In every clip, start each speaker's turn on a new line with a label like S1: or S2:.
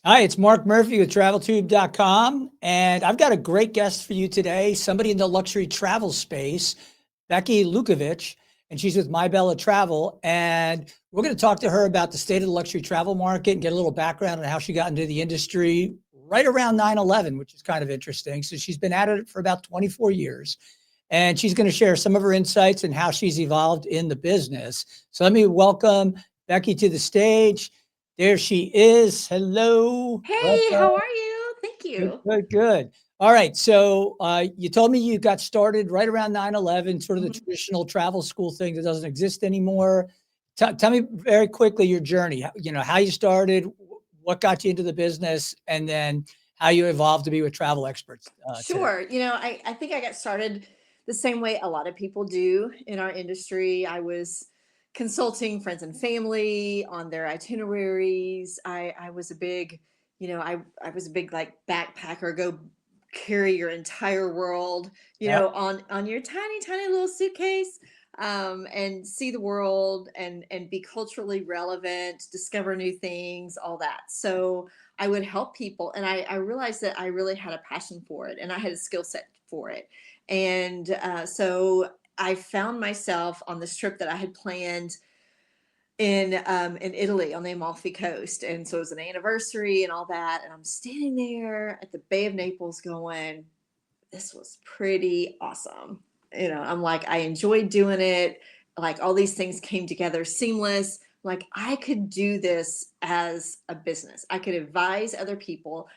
S1: Hi, it's Mark Murphy with traveltube.com, and I've got a great guest for you today, somebody in the luxury travel space, Becky Lukovic, and she's with My Bella Travel. And we're going to talk to her about the state of the luxury travel market and get a little background on how she got into the industry right around 9/11, which is kind of interesting. So she's been at it for about 24 years, and she's going to share some of her insights and how she's evolved in the business. So let me welcome Becky to the stage. There she is. Hello.
S2: Hey,
S1: Welcome.
S2: how are you? Thank
S1: Good,
S2: you.
S1: good, good. All right. So you told me you got started right around 9/11, sort of the
S2: Mhm.
S1: traditional travel school thing that doesn't exist anymore. Tell me very quickly your journey, how you started, what got you into the business, and then how you evolved to be with travel experts today.
S2: Sure. I think I got started the same way a lot of people do in our industry. I was consulting friends and family on their itineraries. I was a big, I was a big like backpacker, go carry your entire world,
S1: Yep.
S2: on your tiny, tiny little suitcase. And see the world and be culturally relevant, discover new things, all that. So I would help people. And I realized that I really had a passion for it and I had a skill set for it. And so I found myself on this trip that I had planned in Italy on the Amalfi Coast. And so it was an anniversary and all that. And I'm standing there at the Bay of Naples going, this was pretty awesome. I'm like, I enjoyed doing it. Like all these things came together seamless. Like I could do this as a business. I could advise other people,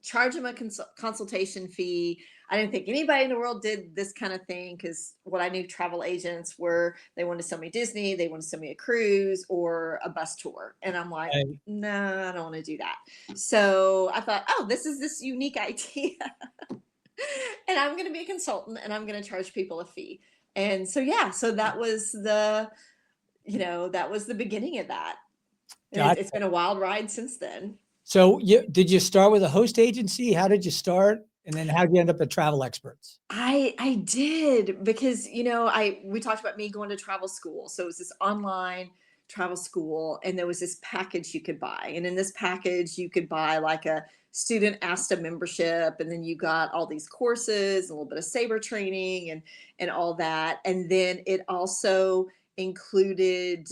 S2: charge them a consultation fee. I didn't think anybody in the world did this kind of thing because what I knew travel agents were, they wanted to sell me Disney, they want to sell me a cruise or a bus tour. And I'm like,
S1: Right.
S2: no, I don't want to do that. So I thought, oh, this is this unique idea. And I'm going to be a consultant and I'm going to charge people a fee. And so, yeah, so that was the beginning of that. And
S1: Got
S2: it's been a wild ride since then.
S1: So did you start with a host agency? How did you start? And then how did you end up at travel experts?
S2: I did because I we talked about me going to travel school. So it was this online travel school and there was this package you could buy. And in this package you could buy like a student ASTA membership and then you got all these courses, a little bit of saber training and all that. And then it also included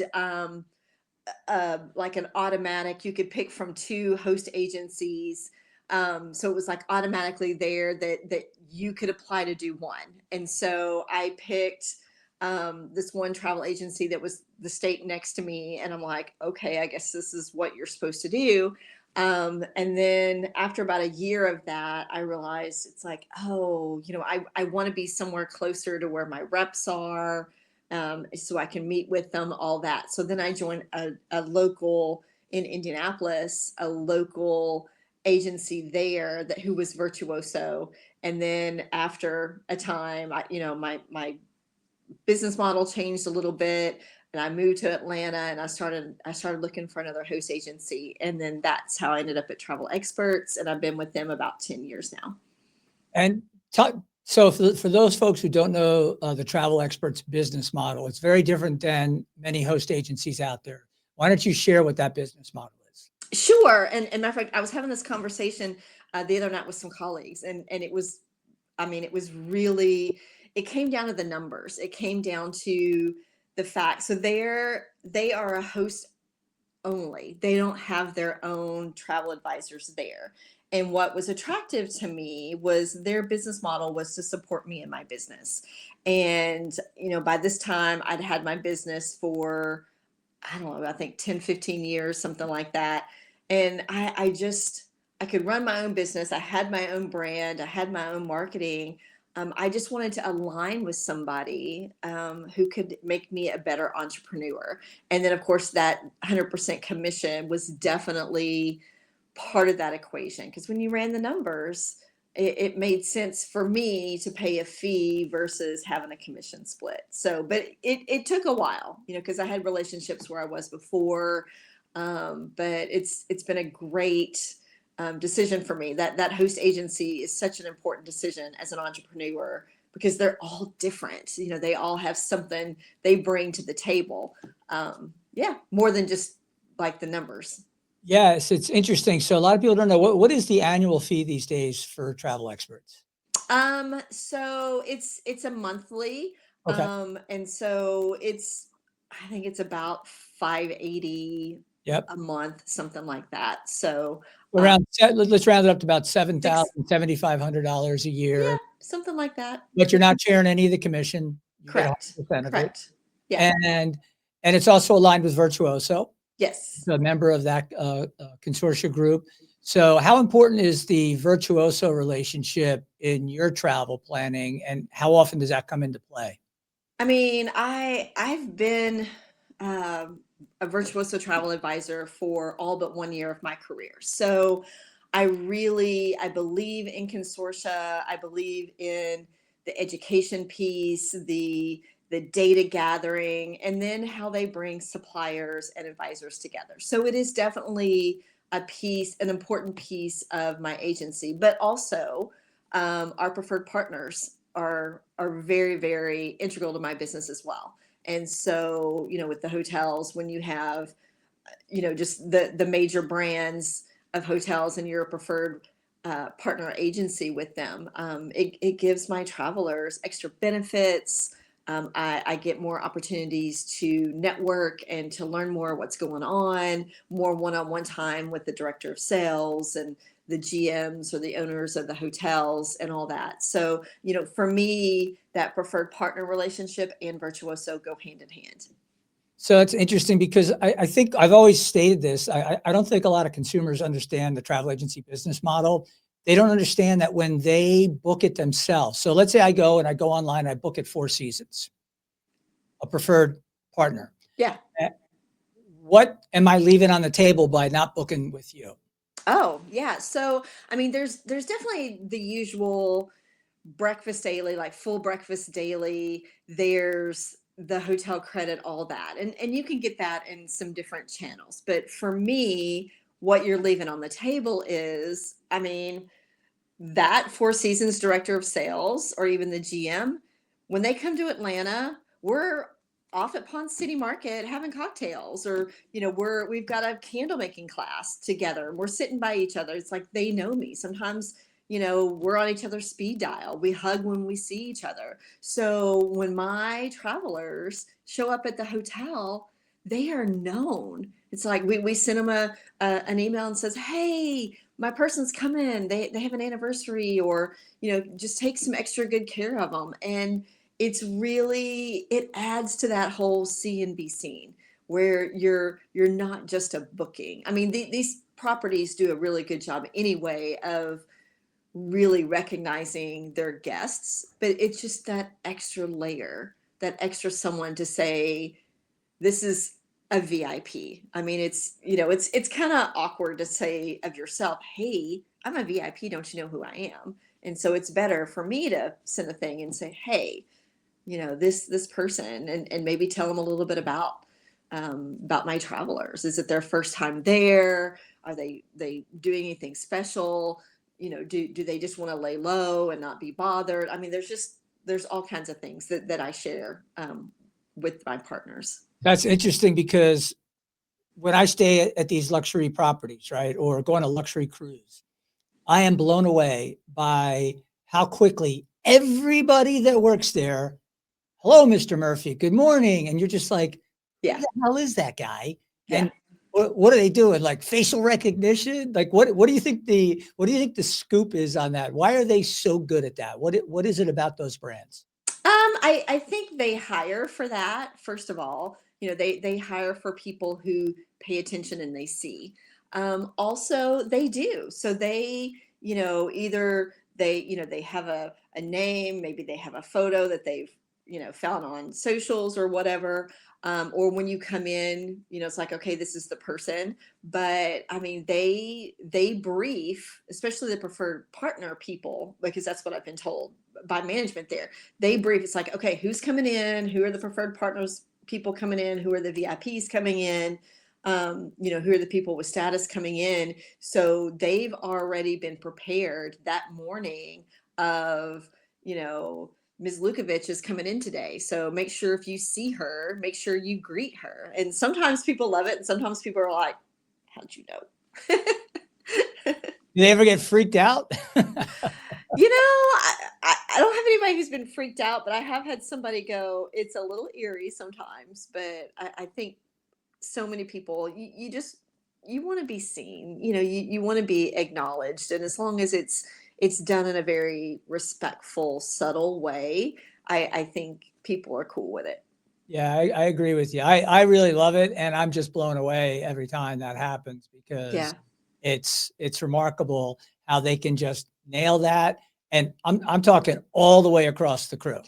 S2: like an automatic, you could pick from two host agencies. So it was like automatically there that you could apply to do one. And so I picked this one travel agency that was the state next to me. And I'm like, okay, I guess this is what you're supposed to do. And then after about a year of that, I realized it's like, oh, I want to be somewhere closer to where my reps are, so I can meet with them, all that. So then I joined a local in Indianapolis, a local agency there that who was virtuoso. And then after a time, my business model changed a little bit, and I moved to Atlanta, and I started looking for another host agency, and then that's how I ended up at Travel Experts, and I've been with them about 10 years now.
S1: And talk, so for those folks who don't know the travel experts business model, it's very different than many host agencies out there. Why don't you share what that business model is?
S2: Sure. And matter of fact, I was having this conversation the other night with some colleagues, and it was, I mean, it was really, it came down to the numbers. It came down to the fact. So they are a host only. They don't have their own travel advisors there. And what was attractive to me was their business model was to support me in my business. And, by this time I'd had my business for, I don't know, I think 10, 15 years, something like that. And I could run my own business. I had my own brand. I had my own marketing. I just wanted to align with somebody who could make me a better entrepreneur. And then, of course, that 100% commission was definitely part of that equation. Because when you ran the numbers, it made sense for me to pay a fee versus having a commission split. So, but it took a while, because I had relationships where I was before. But it's been a great decision for me. That host agency is such an important decision as an entrepreneur because they're all different. They all have something they bring to the table. Yeah, more than just like the numbers.
S1: Yes, it's interesting. So a lot of people don't know what is the annual fee these days for travel experts?
S2: So it's a monthly,
S1: Okay.
S2: and so I think it's about 580
S1: Yep.
S2: a month, something like that. So uh,
S1: Let's round it up to about
S2: six,
S1: $7,000, $7,500 a
S2: yeah,
S1: year,
S2: something like that.
S1: but you're not sharing any of the commission. You get
S2: Correct.
S1: 100% of it.
S2: Correct. Yeah.
S1: And and it's also aligned with Virtuoso,
S2: Yes.
S1: a member of that consortia group. So how important is the Virtuoso relationship in your travel planning, and how often does that come into play?
S2: I mean, I've been um, a virtuoso travel advisor for all but 1 year of my career. So I believe in consortia. I believe in the education piece, the data gathering, and then how they bring suppliers and advisors together. So it is definitely an important piece of my agency, but also our preferred partners are very, very integral to my business as well. And so, with the hotels, when you have, just the major brands of hotels and you're a preferred partner agency with them, it gives my travelers extra benefits. I get more opportunities to network and to learn more what's going on, more one-on-one time with the director of sales and the GMs or the owners of the hotels and all that. So, for me, that preferred partner relationship and Virtuoso go hand in hand.
S1: So it's interesting because I think I've always stated this. I don't think a lot of consumers understand the travel agency business model. They don't understand that when they book it themselves. So let's say I go online, I book it 4 seasons, a preferred partner.
S2: Yeah.
S1: Eh, What am I leaving on the table by not booking with you?
S2: Oh, yeah. So, I mean, there's definitely the usual breakfast daily, like full breakfast daily. There's the hotel credit, all that. And you can get that in some different channels. But for me, what you're leaving on the table is, I mean, that Four Seasons director of sales or even the GM, when they come to Atlanta, we're off at Pond City Market having cocktails, or we've got a candle making class together and we're sitting by each other. It's like they know me. Sometimes, we're on each other's speed dial. We hug when we see each other. So when my travelers show up at the hotel, they are known. It's like we send them an email and says, "Hey, my person's coming. They have an anniversary," or just take some extra good care of them. And it adds to that whole see and be seen, where you're not just a booking. I mean, these properties do a really good job anyway of really recognizing their guests, but it's just that extra layer, that extra someone to say, this is a VIP. I mean, it's kind of awkward to say of yourself, "Hey, I'm a VIP. Don't you know who I am?" And so it's better for me to send a thing and say, "Hey, this person," and maybe tell them a little bit about my travelers. Is it their first time there? Are they doing anything special? Do they just want to lay low and not be bothered? I mean, there's all kinds of things that I share with my partners.
S1: That's interesting because when I stay at these luxury properties, right, or go on a luxury cruise, I am blown away by how quickly everybody that works there, "Hello, Mr. Murphy. Good morning." And you're just like, "Who
S2: Yeah.
S1: the hell is that guy?"
S2: Yeah.
S1: And what are they doing? Like facial recognition? Like what do you think the scoop is on that? Why are they so good at that? What is it about those brands?
S2: I think they hire for that, first of all. They hire for people who pay attention and they see. Also, they do. So they, either they have a name, maybe they have a photo that they've, found on socials or whatever. Or when you come in, it's like, okay, this is the person. But I mean, they brief, especially the preferred partner people, because that's what I've been told by management there. They brief. It's like, okay, who's coming in? Who are the preferred partners people coming in? Who are the VIPs coming in? Who are the people with status coming in? So they've already been prepared that morning of, Ms. Lukovich is coming in today. So make sure if you see her, make sure you greet her. And sometimes people love it. And sometimes people are like, "How'd you know?"
S1: Do they ever get freaked out?
S2: I don't have anybody who's been freaked out, but I have had somebody go, it's a little eerie sometimes, but I think so many people, you just, you want to be seen, you want to be acknowledged. And as long as it's done in a very respectful, subtle way, I think people are cool with it.
S1: Yeah, I agree with you. I really love it, and I'm just blown away every time that happens because
S2: Yeah.
S1: it's remarkable how they can just nail that. And I'm talking all the way across the crew.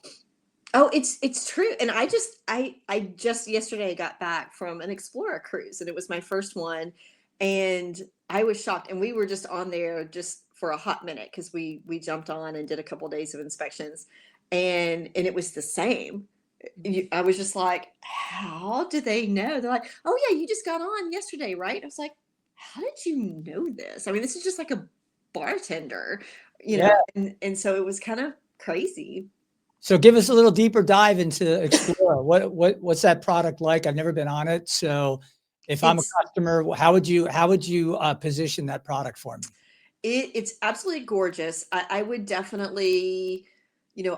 S2: Oh, it's true. And I just yesterday got back from an Explorer cruise, and it was my first one, and I was shocked. And we were just on there just for a hot minute because we jumped on and did a couple days of inspections, and it was the same. I was just like, how do they know? They're like, oh yeah, you just got on yesterday, right? I was like, how did you know this? I mean, this is just like a bartender,
S1: Yeah.
S2: and so it was kind of crazy.
S1: So give us a little deeper dive into Explorer. What's that product like? I've never been on it. So if I'm a
S2: It's
S1: customer, how would you position that product for me?
S2: it's absolutely gorgeous. I would definitely,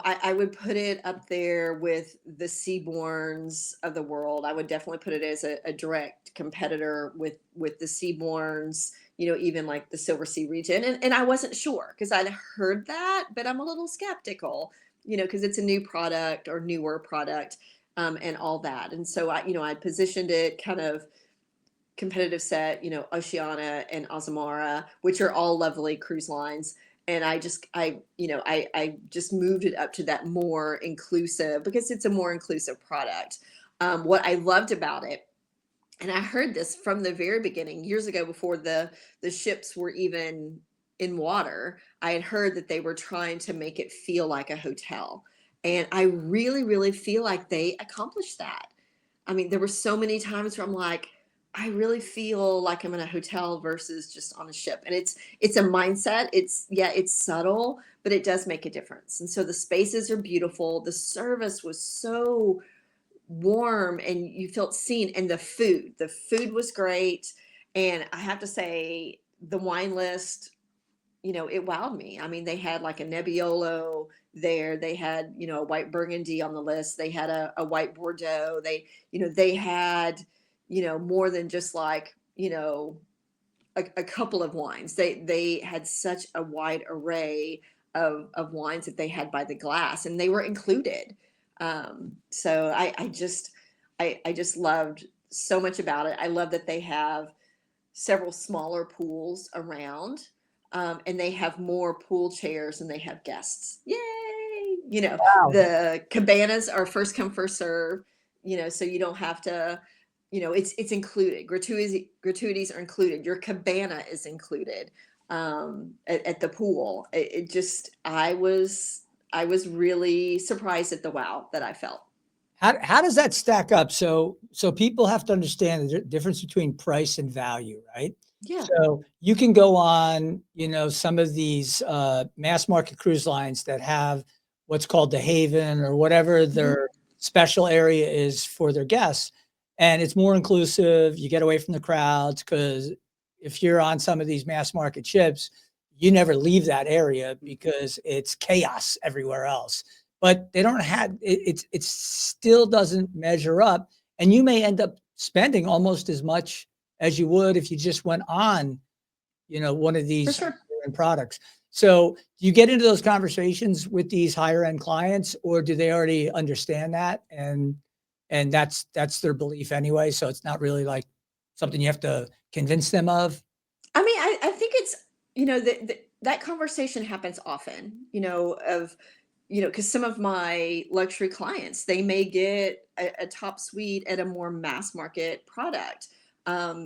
S2: I would put it up there with the Seaborns of the world. I would definitely put it as a direct competitor with the Seaborns, even like the Silver Sea region. And I wasn't sure because I'd heard that, but I'm a little skeptical, because it's a new product or newer product, and all that. And so I positioned it kind of competitive set, Oceana and Azamara, which are all lovely cruise lines. And I just moved it up to that more inclusive because it's a more inclusive product. What I loved about it, and I heard this from the very beginning years ago before the ships were even in water, I had heard that they were trying to make it feel like a hotel. And I really, really feel like they accomplished that. I mean, there were so many times where I'm like, I really feel like I'm in a hotel versus just on a ship. And it's a mindset. It's subtle, but it does make a difference. And so the spaces are beautiful. The service was so warm and you felt seen. And the food was great. And I have to say, the wine list, it wowed me. I mean, they had like a Nebbiolo there. They had, a white Burgundy on the list. They had a white Bordeaux. They had, more than just like, a couple of wines. They had such a wide array of wines that they had by the glass, and they were included. So I just loved so much about it. I love that they have several smaller pools around, and they have more pool chairs than they have guests. Yay!
S1: Wow.
S2: The cabanas are first come, first serve, so you don't have to, it's included. Gratuities are included. Your cabana is included, at the pool. It just, I was really surprised at the wow that I felt.
S1: How does that stack up? So people have to understand the difference between price and value, right?
S2: Yeah.
S1: So you can go on, some of these mass market cruise lines that have what's called the Haven or whatever
S2: Mhm.
S1: their special area is for their guests, and it's more inclusive. You get away from the crowds because if you're on some of these mass market ships, you never leave that area because it's chaos everywhere else, but they don't have it still doesn't measure up, and you may end up spending almost as much as you would if you just went on, one of
S2: For
S1: these
S2: sure.
S1: products. So do you get into those conversations with these higher end clients, or do they already understand that and that's their belief anyway? So it's not really like something you have to convince them of.
S2: I mean, I think it's, that conversation happens often, because some of my luxury clients, they may get a top suite at a more mass market product.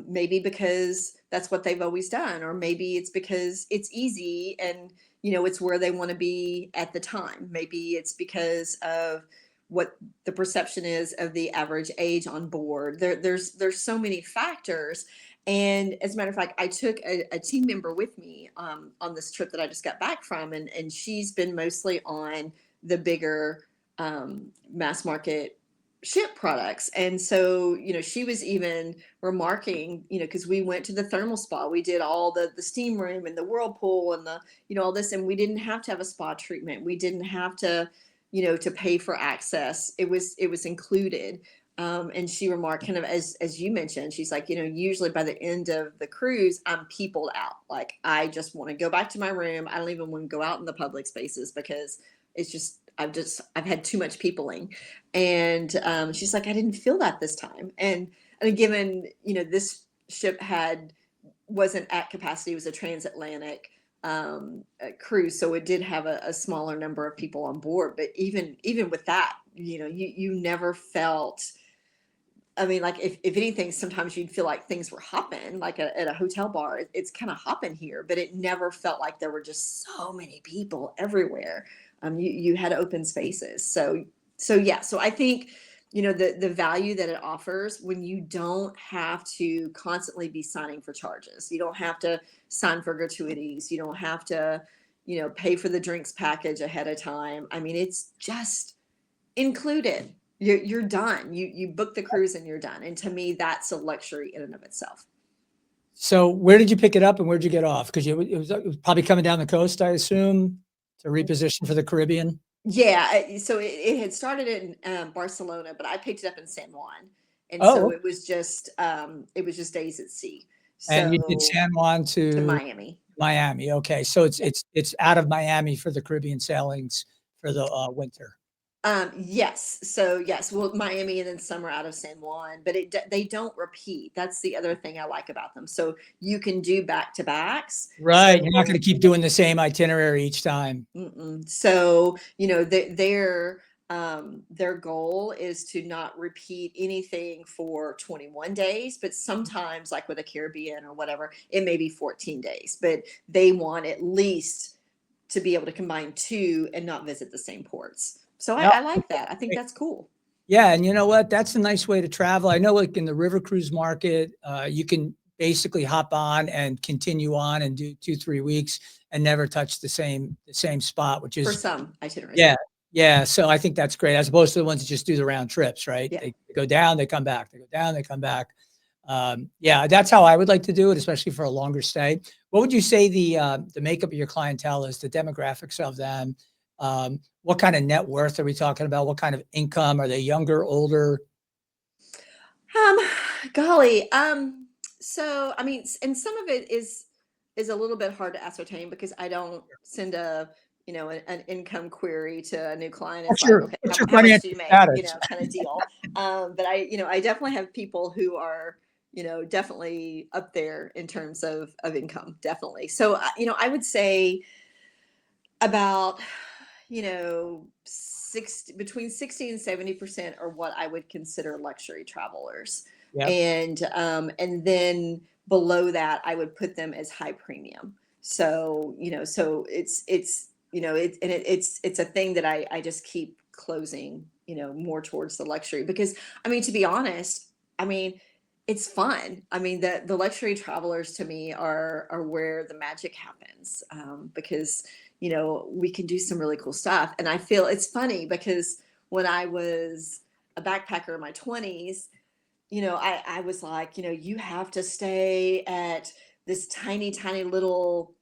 S2: Maybe because that's what they've always done, or maybe it's because it's easy and, it's where they want to be at the time. Maybe it's because of what the perception is of the average age on board. There's so many factors. And as a matter of fact, I took a team member with me, on this trip that I just got back from, and she's been mostly on the bigger, mass market ship products. And so, she was even remarking, because we went to the thermal spa, we did all the steam room and the whirlpool and the, all this, and we didn't have to have a spa treatment. We didn't have to, to pay for access. It was included. And she remarked, kind of as you mentioned, she's like, usually by the end of the cruise, I'm peopled out. Like, I just want to go back to my room. I don't even want to go out in the public spaces because it's just, I've had too much peopling. And she's like, I didn't feel that this time. And given, this ship wasn't at capacity, it was a transatlantic cruise, so it did have a smaller number of people on board. But even with that, you never felt. I mean, like, if anything, sometimes you'd feel like things were hopping, like at a hotel bar. It's kind of hopping here, but it never felt like there were just so many people everywhere. You had open spaces. So yeah. So I think, the value that it offers when you don't have to constantly be signing for charges. You don't have to sign for gratuities. You don't have to, pay for the drinks package ahead of time. I mean, it's just included. You're done. You book the cruise and you're done. And to me, that's a luxury in and of itself.
S1: So where did you pick it up and where'd you get off? Because it was probably coming down the coast, I assume, to reposition for the Caribbean.
S2: Yeah. So it had started in Barcelona, but I picked it up in San Juan, and
S1: Oh,
S2: so
S1: okay.
S2: it was just days at sea.
S1: And you did
S2: So
S1: San Juan
S2: to
S1: to
S2: Miami.
S1: Miami. Okay, so
S2: Yeah.
S1: it's out of Miami for the Caribbean sailings for the winter.
S2: Yes. So yes, well, Miami and then summer out of San Juan, but they don't repeat. That's the other thing I like about them. So you can do back to backs.
S1: Right, you're not gonna keep doing the same itinerary each time.
S2: So, their goal is to not repeat anything for 21 days, but sometimes, like with a Caribbean or whatever, it may be 14 days, but they want at least to be able to combine two and not visit the same ports. So I,
S1: No,
S2: I like that. I think that's cool.
S1: yeah, and you know what? That's a nice way to travel. I know, like in the river cruise market, you can basically hop on and continue on and do 2, 3 weeks and never touch the same spot, which
S2: For
S1: is
S2: some itineraries.
S1: yeah, yeah. So I think that's great, as opposed to the ones that just do the round trips, right?
S2: Yeah.
S1: They go down, they come back. They go down, they come back. Yeah, that's how I would like to do it, especially for a longer stay. What would you say the makeup of your clientele is, the demographics of them? What kind of net worth are we talking about? What kind of income? Are they younger, older?
S2: Um, golly. So I mean, and some of it is a little bit hard to ascertain because I don't send an income query to a new client. It's
S1: What's
S2: like,
S1: your
S2: okay,
S1: what's
S2: how,
S1: your
S2: how much do
S1: financial
S2: you make?
S1: status?
S2: Kind of deal. But I definitely have people who are, definitely up there in terms of income, definitely. So, I would say about, 60 between 60 and 70% are what I would consider luxury travelers.
S1: Yep.
S2: And then below that, I would put them as high premium. So, so it's a thing that I just keep closing, more towards the luxury because, I mean, to be honest, I mean, it's fun. I mean, the luxury travelers to me are where the magic happens, because we can do some really cool stuff. And I feel it's funny because when I was a backpacker in my 20s, I was like, you have to stay at this tiny, tiny little,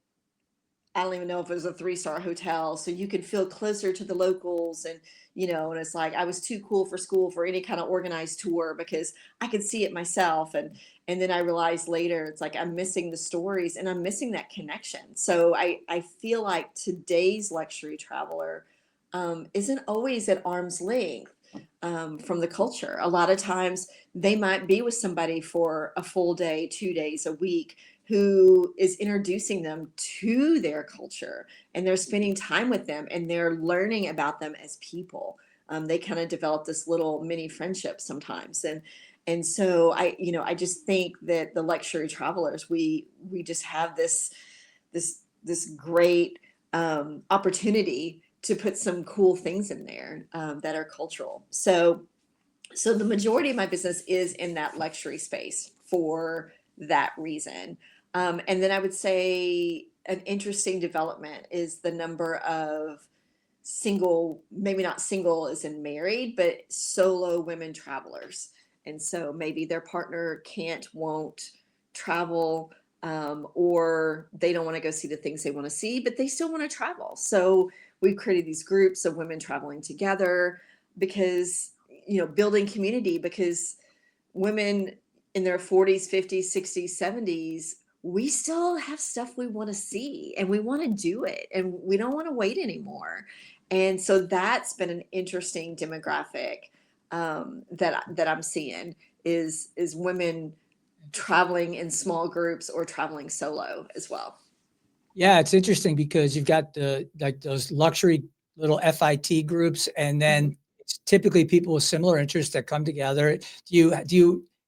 S2: I don't even know if it was a 3-star hotel, so you could feel closer to the locals. And it's like I was too cool for school for any kind of organized tour because I could see it myself. And then I realized later, it's like I'm missing the stories and I'm missing that connection. So I feel like today's luxury traveler isn't always at arm's length from the culture. A lot of times they might be with somebody for a full day, 2 days, a week, who is introducing them to their culture, and they're spending time with them and they're learning about them as people. They kind of develop this little mini friendship sometimes. And so I just think that the luxury travelers, we just have this great opportunity to put some cool things in there that are cultural. So the majority of my business is in that luxury space for that reason. And then I would say an interesting development is the number of single, maybe not single as in married, but solo women travelers. And so maybe their partner won't travel, or they don't want to go see the things they want to see, but they still want to travel. So we've created these groups of women traveling together because, building community, because women in their 40s, 50s, 60s, 70s, we still have stuff we want to see and we want to do it and we don't want to wait anymore. And so that's been an interesting demographic, that I'm seeing is women traveling in small groups or traveling solo as well.
S1: Yeah, it's interesting because you've got those luxury little FIT groups, and then it's typically people with similar interests that come together.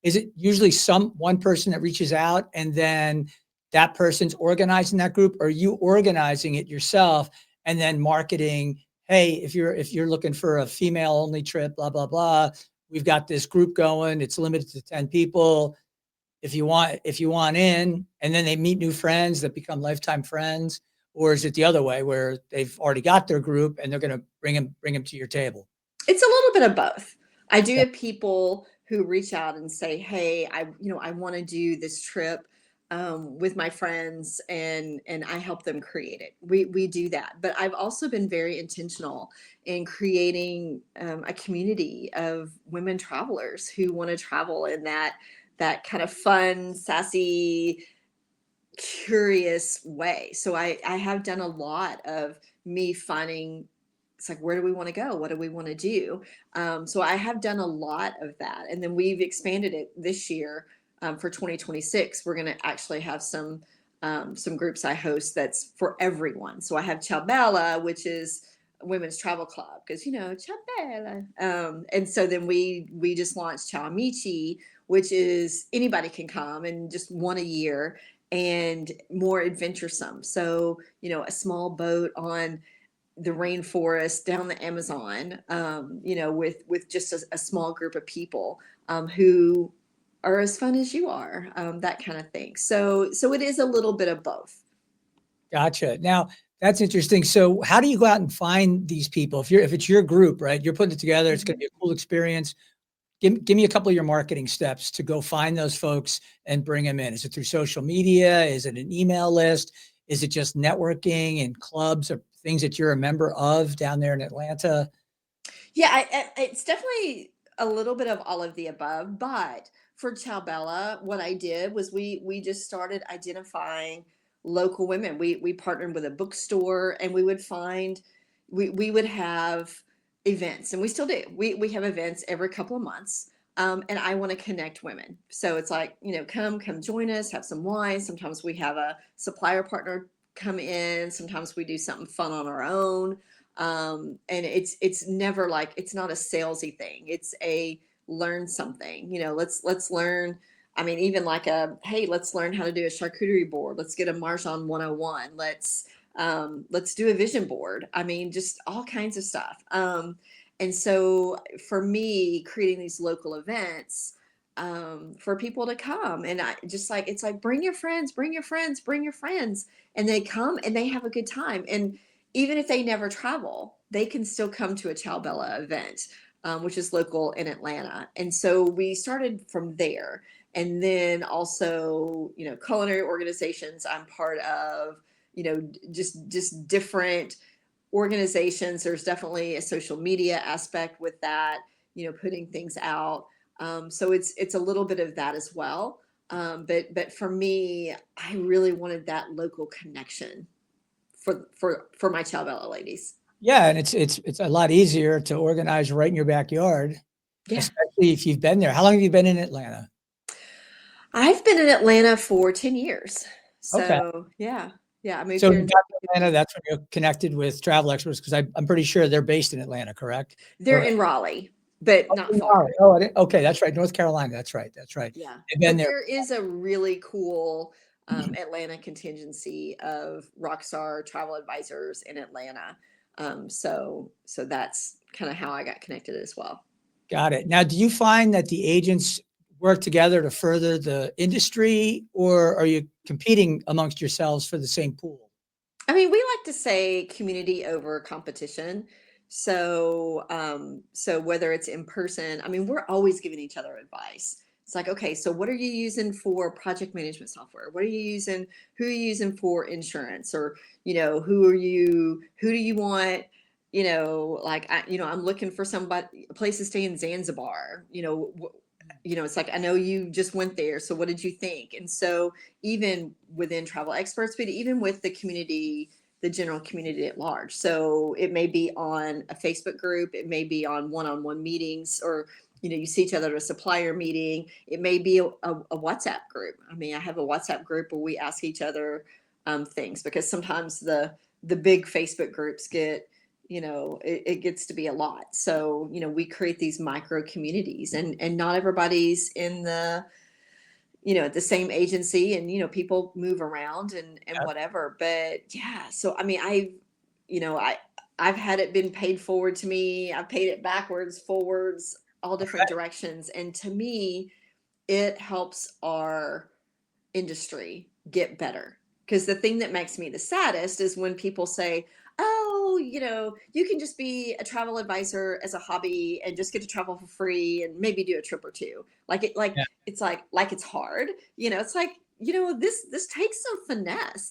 S1: Is it usually one person that reaches out and then that person's organizing that group, or are you organizing it yourself and then marketing, hey, if you're looking for a female only trip, blah, blah, blah, we've got this group going, it's limited to 10 people. If you want in, and then they meet new friends that become lifetime friends, or is it the other way where they've already got their group and they're going to bring them to your table?
S2: It's a little bit of both. I do have people who reach out and say, "Hey, I want to do this trip, with my friends," and I help them create it. We do that, but I've also been very intentional in creating, a community of women travelers who want to travel in that kind of fun, sassy, curious way. So I have done a lot of me finding, it's like, where do we want to go? What do we want to do? So I have done a lot of that. And then we've expanded it this year, for 2026. We're going to actually have some groups I host that's for everyone. So I have Ciao Bella, which is a women's travel club, because, Ciao Bella. And so then we just launched Ciao Amici, which is anybody can come, and just one a year and more adventuresome. So, a small boat on the rainforest down the Amazon, with just a small group of people, who are as fun as you are, that kind of thing. So it is a little bit of both.
S1: Gotcha. Now that's interesting. So how do you go out and find these people? If it's your group, right? You're putting it together. It's going to be a cool experience. Give me a couple of your marketing steps to go find those folks and bring them in. Is it through social media? Is it an email list? Is it just networking and clubs or things that you're a member of down there in Atlanta?
S2: Yeah, it's definitely a little bit of all of the above. But for Ciao Bella, what I did was we just started identifying local women. We partnered with a bookstore, and we would have events, and we still do. We have events every couple of months. And I want to connect women. So it's like, come join us, have some wine. Sometimes we have a supplier partner come in. Sometimes we do something fun on our own. And it's never like, it's not a salesy thing. It's a learn something, let's learn. I mean, even like hey, let's learn how to do a charcuterie board. Let's get a Marchand 101. Let's do a vision board. I mean, just all kinds of stuff. And so for me, creating these local events, for people to come, and I just like, it's like, bring your friends, bring your friends, bring your friends. And they come and they have a good time. And even if they never travel, they can still come to a Ciao Bella event, which is local in Atlanta. And so we started from there. And then also, culinary organizations I'm part of, just different organizations. There's definitely a social media aspect with that, putting things out. So it's a little bit of that as well. But for me, I really wanted that local connection for my Ciao Bella ladies.
S1: Yeah, and it's a lot easier to organize right in your backyard,
S2: Yeah.
S1: especially if you've been there. How long have you been in Atlanta?
S2: I've been in Atlanta for 10 years.
S1: Okay.
S2: So yeah. I moved
S1: So
S2: here
S1: you
S2: in
S1: got to Atlanta, that's when you're connected with travel experts, because I'm pretty sure they're based in Atlanta, correct?
S2: They're in Raleigh, but not far.
S1: Okay, that's right. North Carolina. That's right.
S2: Yeah.
S1: They've been
S2: But
S1: there.
S2: there is a really cool Atlanta contingency of Rockstar travel advisors in Atlanta. So that's kind of how I got connected as well.
S1: Got it. Now, do you find that the agents work together to further the industry, or are you competing amongst yourselves for the same pool?
S2: I mean, we like to say community over competition. So, so whether it's in person, I mean, we're always giving each other advice. It's like, okay, so what are you using for project management software? What are you using? Who are you using for insurance? Or, who do you want? Like, I'm looking for somebody, a place to stay in Zanzibar. It's like, I know you just went there. So what did you think? And so, even within travel experts, but even with the community, the general community at large. So it may be on a Facebook group, it may be on one-on-one meetings, or you see each other at a supplier meeting. It may be a WhatsApp group. I mean, I have a WhatsApp group where we ask each other things, because sometimes the big Facebook groups get, it gets to be a lot. So we create these micro communities, and not everybody's in at the same agency, and people move around and whatever. But yeah, so I mean, I've had it been paid forward to me. I've paid it backwards, forwards, all different directions, and to me it helps our industry get better. Because the thing that makes me the saddest is when people say, oh, you can just be a travel advisor as a hobby and just get to travel for free and maybe do a trip or two.
S1: Yeah.
S2: It's like it's hard. It's like, this takes some finesse.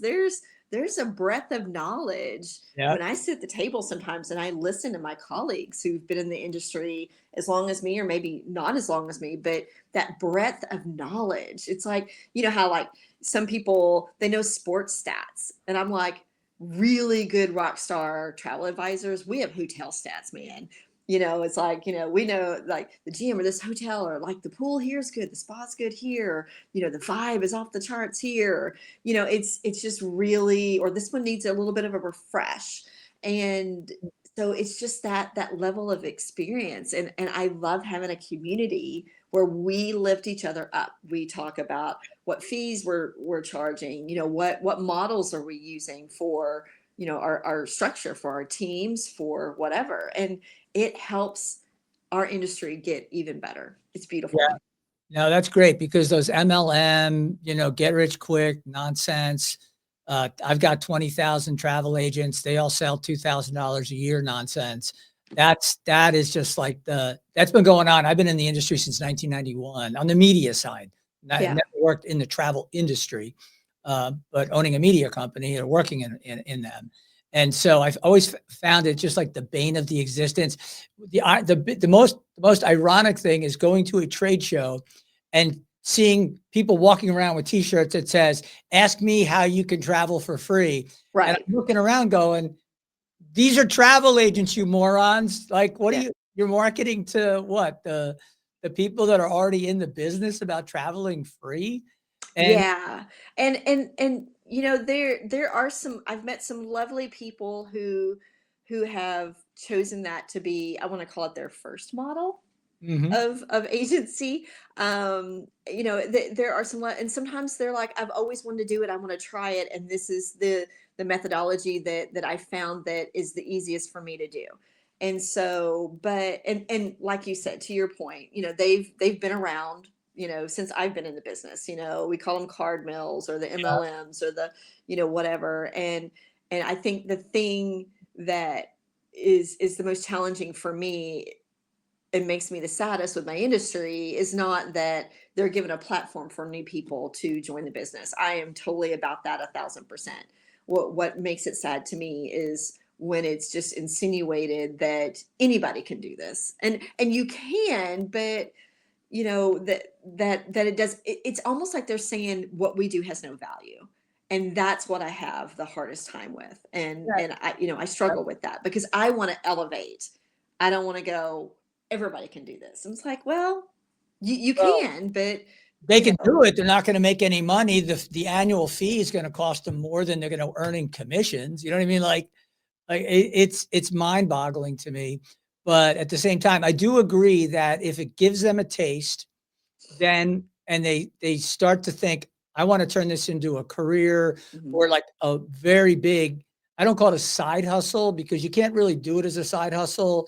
S2: There's a breadth of knowledge.
S1: Yeah.
S2: When I sit at the table sometimes and I listen to my colleagues who've been in the industry as long as me, or maybe not as long as me, but that breadth of knowledge. It's like, how like some people, they know sports stats, and I'm like, really good rock star travel advisors, we have hotel stats, man. It's like, we know like the GM of this hotel, or like the pool here is good, the spa's good here, or, the vibe is off the charts here, or, it's just really, or this one needs a little bit of a refresh. And so it's just that level of experience, and I love having a community where we lift each other up. We talk about what fees we're charging, what models are we using for, our structure, for our teams, for whatever. And it helps our industry get even better. It's
S1: Yeah.
S2: beautiful.
S1: No, that's great, because those MLM, get rich quick nonsense. I've got 20,000 travel agents. They all sell $2,000 a year nonsense. That is just like that's been going on. I've been in the industry since 1991 on the media side. I
S2: Yeah.
S1: never worked in the travel industry, but owning a media company or working in them. And so I've always found it just like the bane of the existence. The most ironic thing is going to a trade show and seeing people walking around with T-shirts that says, "Ask me how you can travel for free." And
S2: Right.
S1: I'm looking around going, "These are travel agents, you morons. Like, what are
S2: Yeah.
S1: you're marketing to what? The people that are already in the business about traveling free?" And
S2: Yeah. And there are some, I've met some lovely people who have chosen that to be, I want to call it their first model
S1: mhm,
S2: of agency. There are some, and sometimes they're like, I've always wanted to do it, I want to try it, and this is the methodology that I found that is the easiest for me to do. And so, but and like you said, to your point, they've been around, since I've been in the business. We call them card mills, or the
S1: yeah,
S2: MLMs, or the, whatever. And I think the thing that is the most challenging for me, it makes me the saddest with my industry, is not that they're given a platform for new people to join the business. I am totally about that 1,000%. What makes it sad to me is when it's just insinuated that anybody can do this, and you can, but that it does. It's almost like they're saying what we do has no value, and that's what I have the hardest time with. And I struggle with that, because I want to elevate. I don't want to go, everybody can do this. And it's like, well, you
S1: well,
S2: can, but
S1: they
S2: you
S1: can
S2: know
S1: do it. They're not going to make any money. The annual fee is going to cost them more than they're going to earn in commissions. You know what I mean? Like it's mind-boggling to me. But at the same time, I do agree that if it gives them a taste, then and they start to think, I want to turn this into a career,
S2: Mhm.
S1: or like a very big, I don't call it a side hustle, because you can't really do it as a side hustle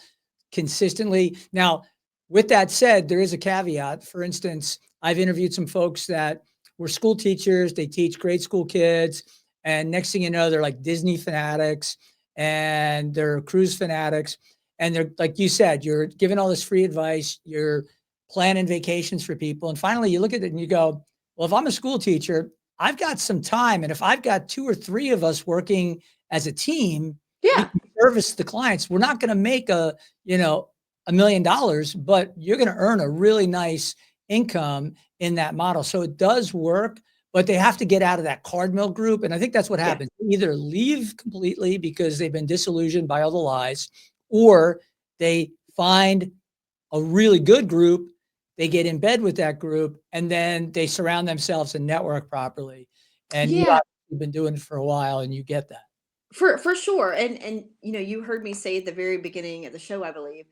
S1: consistently. Now, with that said, there is a caveat. For instance, I've interviewed some folks that were school teachers. They teach grade school kids, And next thing you know, they're like Disney fanatics and they're cruise fanatics. And they're, like you said, you're giving all this free advice, you're planning vacations for people. And finally you look at it and you go, well, if I'm a school teacher, I've got some time. And if I've got 2 or 3 of us working as a team, we
S2: Yeah.
S1: can service the clients. We're not going to make $1 million, but you're going to earn a really nice income in that model. So it does work, but they have to get out of that card mill group. And I think that's what
S2: Yeah.
S1: happens. They either leave completely because they've been disillusioned by all the lies, or they find a really good group, they get in bed with that group, and then they surround themselves and network properly. And
S2: Yeah.
S1: you've been doing it for a while and you get that.
S2: For sure. And you heard me say at the very beginning of the show, I believe,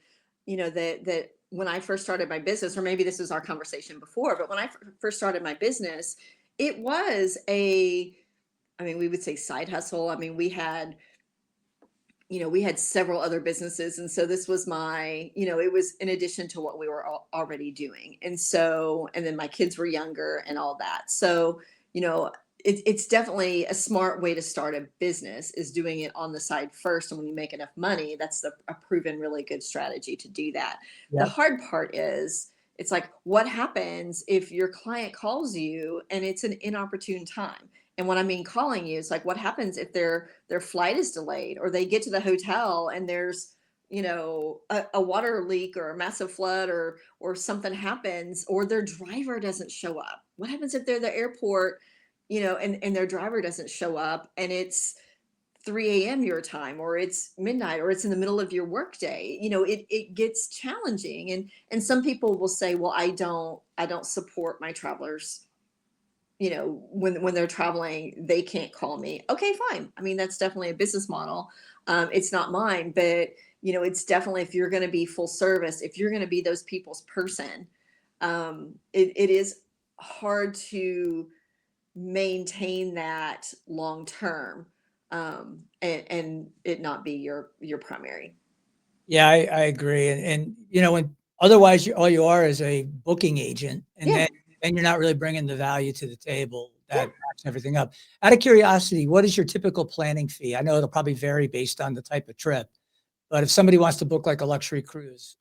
S2: that when I first started my business, or maybe this was our conversation before, but when I first started my business, it was we would say side hustle. I mean, we had several other businesses, and so this was it was in addition to what we were already doing. And then my kids were younger and all that. So, it's definitely a smart way to start a business, is doing it on the side first. And when you make enough money, that's a proven really good strategy to do that. The
S1: Yep.
S2: hard part is, it's like, what happens if your client calls you and it's an inopportune time? And when I mean calling you, it's like, what happens if their flight is delayed, or they get to the hotel and there's a water leak or a massive flood, or something happens, or their driver doesn't show up? What happens if they're at the airport, and their driver doesn't show up, and it's 3 a.m. your time, or it's midnight, or it's in the middle of your workday? It gets challenging. And some people will say, well, I don't support my travelers. When they're traveling, they can't call me. Okay, fine. I mean, that's definitely a business model. It's not mine, but it's definitely, if you're going to be full service, if you're going to be those people's person, it is hard to maintain that long term, and it not be your primary.
S1: Yeah, I agree. And when otherwise all you are is a booking agent, and
S2: Yeah,
S1: then you're not really bringing the value to the table
S2: yeah.
S1: that backs everything up. Out of curiosity, what is your typical planning fee? I know it'll probably vary based on the type of trip, but if somebody wants to book like a luxury cruise,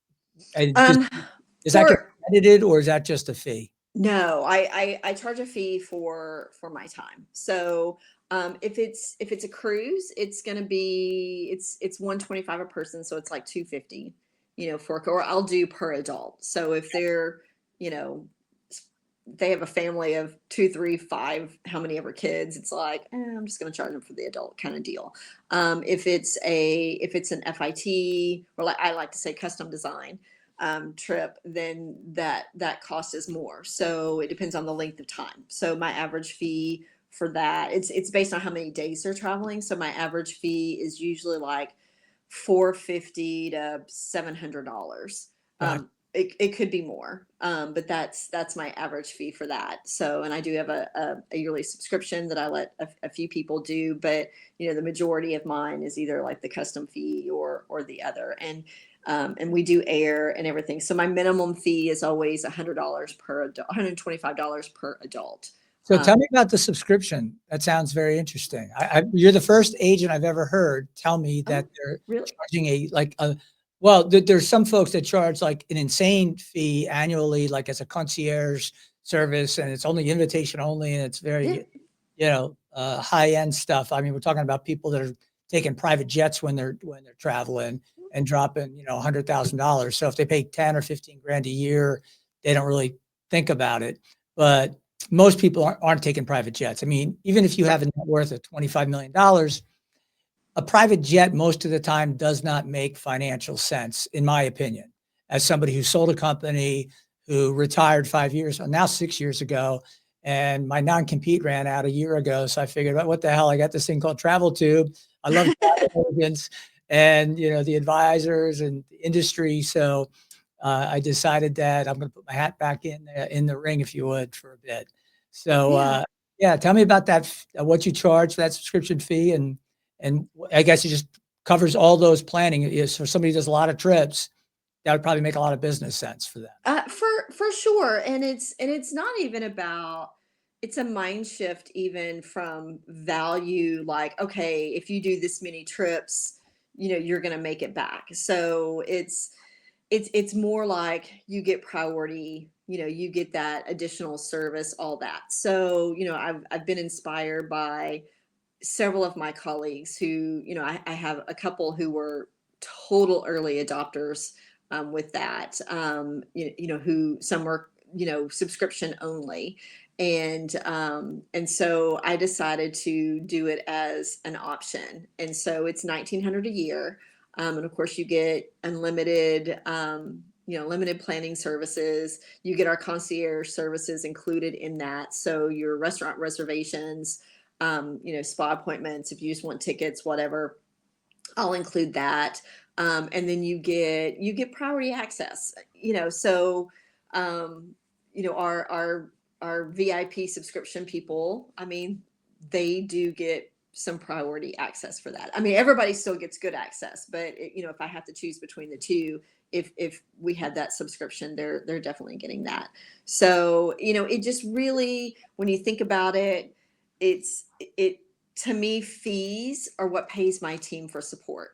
S1: does,
S2: Um,
S1: does that get
S2: for
S1: credited or is that just a fee?
S2: No, I charge a fee for my time. So, if it's a cruise, it's 125 a person, so it's like 250, or I'll do per adult. So if you know they have a family of 2, 3, 5, how many ever kids, it's like, I'm just going to charge them for the adult kind of deal. If it's an FIT, or, like I like to say, custom design trip, then that cost is more. So it depends on the length of time. So my average fee for that, it's based on how many days they're traveling. So my average fee is usually like $450 to $700.
S1: Gotcha.
S2: It could be more, but that's my average fee for that. So, and I do have a yearly subscription that I let a few people do, but the majority of mine is either like the custom fee or the other. And we do air and everything. So my minimum fee is always $100 per adult, $125 per adult.
S1: So tell me about the subscription. That sounds very interesting. You're the first agent I've ever heard tell me that
S2: Oh,
S1: they're
S2: really?
S1: charging well, there's some folks that charge like an insane fee annually, like as a concierge service, and it's only invitation only, and it's
S2: Yeah.
S1: very, high end stuff. I mean, we're talking about people that are taking private jets when they're traveling and dropping, $100,000. So if they pay 10 or 15 grand a year, they don't really think about it. But most people aren't taking private jets. I mean, even if you have a net worth of $25 million, a private jet most of the time does not make financial sense, in my opinion, as somebody who sold a company, who retired 5 years, now 6 years ago, and my non-compete ran out a year ago. So I figured, what the hell? I got this thing called Travel Tube. I love travel agents and, the advisors and the industry. So I decided that I'm going to put my hat back in the ring, if you would, for a bit. So
S2: Yeah.
S1: yeah, tell me about that, what you charge for that subscription fee, and I guess it just covers all those planning. Is for somebody who does a lot of trips, that would probably make a lot of business sense for them.
S2: For sure. And it's not even about, it's a mind shift even from value, like, okay, if you do this many trips, you're going to make it back. So it's more like you get priority, you get that additional service, all that. So, I've been inspired by several of my colleagues who, I have a couple who were total early adopters with that, who some were, subscription only. And so I decided to do it as an option. And so it's 1900 a year. And of course you get unlimited, limited planning services. You get our concierge services included in that. So your restaurant reservations, spa appointments, if you just want tickets, whatever, I'll include that. And then you get priority access, so, um, our VIP subscription people, I mean, they do get some priority access for that. I mean, everybody still gets good access, but if I have to choose between the two, if we had that subscription, they're definitely getting that. So, it just really, when you think about it, it to me, fees are what pays my team for support.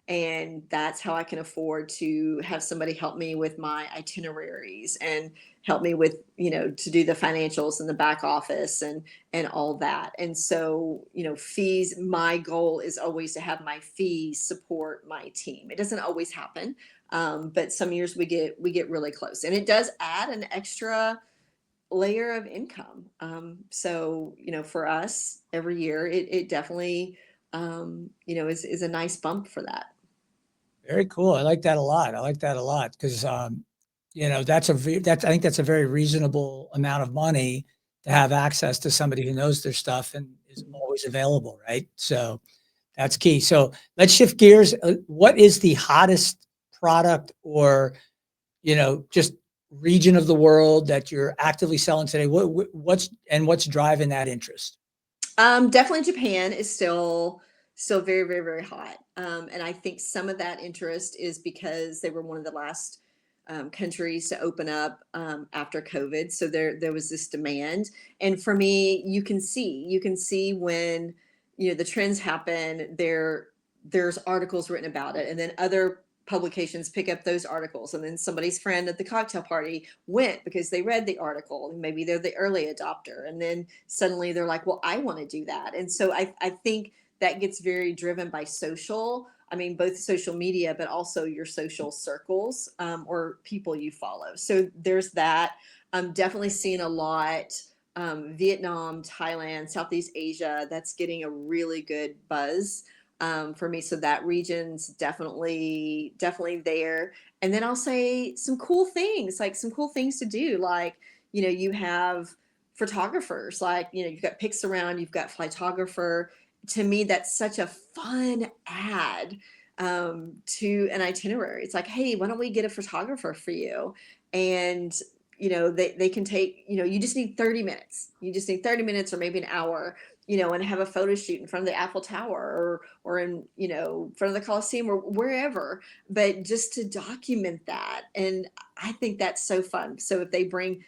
S2: And that's how I can afford to have somebody help me with my itineraries and help me with, to do the financials and the back office and all that. And so, fees, my goal is always to have my fees support my team. It doesn't always happen. But some years we get really close, and it does add an extra layer of income. So, for us every year, it definitely, is a nice bump for that.
S1: Very cool. I like that a lot. I like that a lot because, I think that's a very reasonable amount of money to have access to somebody who knows their stuff and is always available, right? So that's key. So let's shift gears. What is the hottest product or, just region of the world that you're actively selling today? What's driving that interest?
S2: Definitely Japan is still very, very, very hot. And I think some of that interest is because they were one of the last countries to open up after COVID. So there was this demand. And for me, you can see when, the trends happen, there's articles written about it, and then other publications pick up those articles, and then somebody's friend at the cocktail party went because they read the article, and maybe they're the early adopter, and then suddenly they're like, well, I want to do that. And so I think that gets very driven by social, I mean, both social media, but also your social circles, or people you follow. So there's that. I'm definitely seeing a lot, Vietnam, Thailand, Southeast Asia, that's getting a really good buzz for me. So that region's definitely there. And then I'll say some cool things, like some cool things to do. Like, you have photographers, like, you've got Pics Around, you've got Flightographer. To me, that's such a fun add to an itinerary. It's like, hey, why don't we get a photographer for you? And they can take, you just need 30 minutes. You just need 30 minutes or maybe an hour, and have a photo shoot in front of the Eiffel Tower, or in, front of the Coliseum or wherever, but just to document that. And I think that's so fun. So if they bring,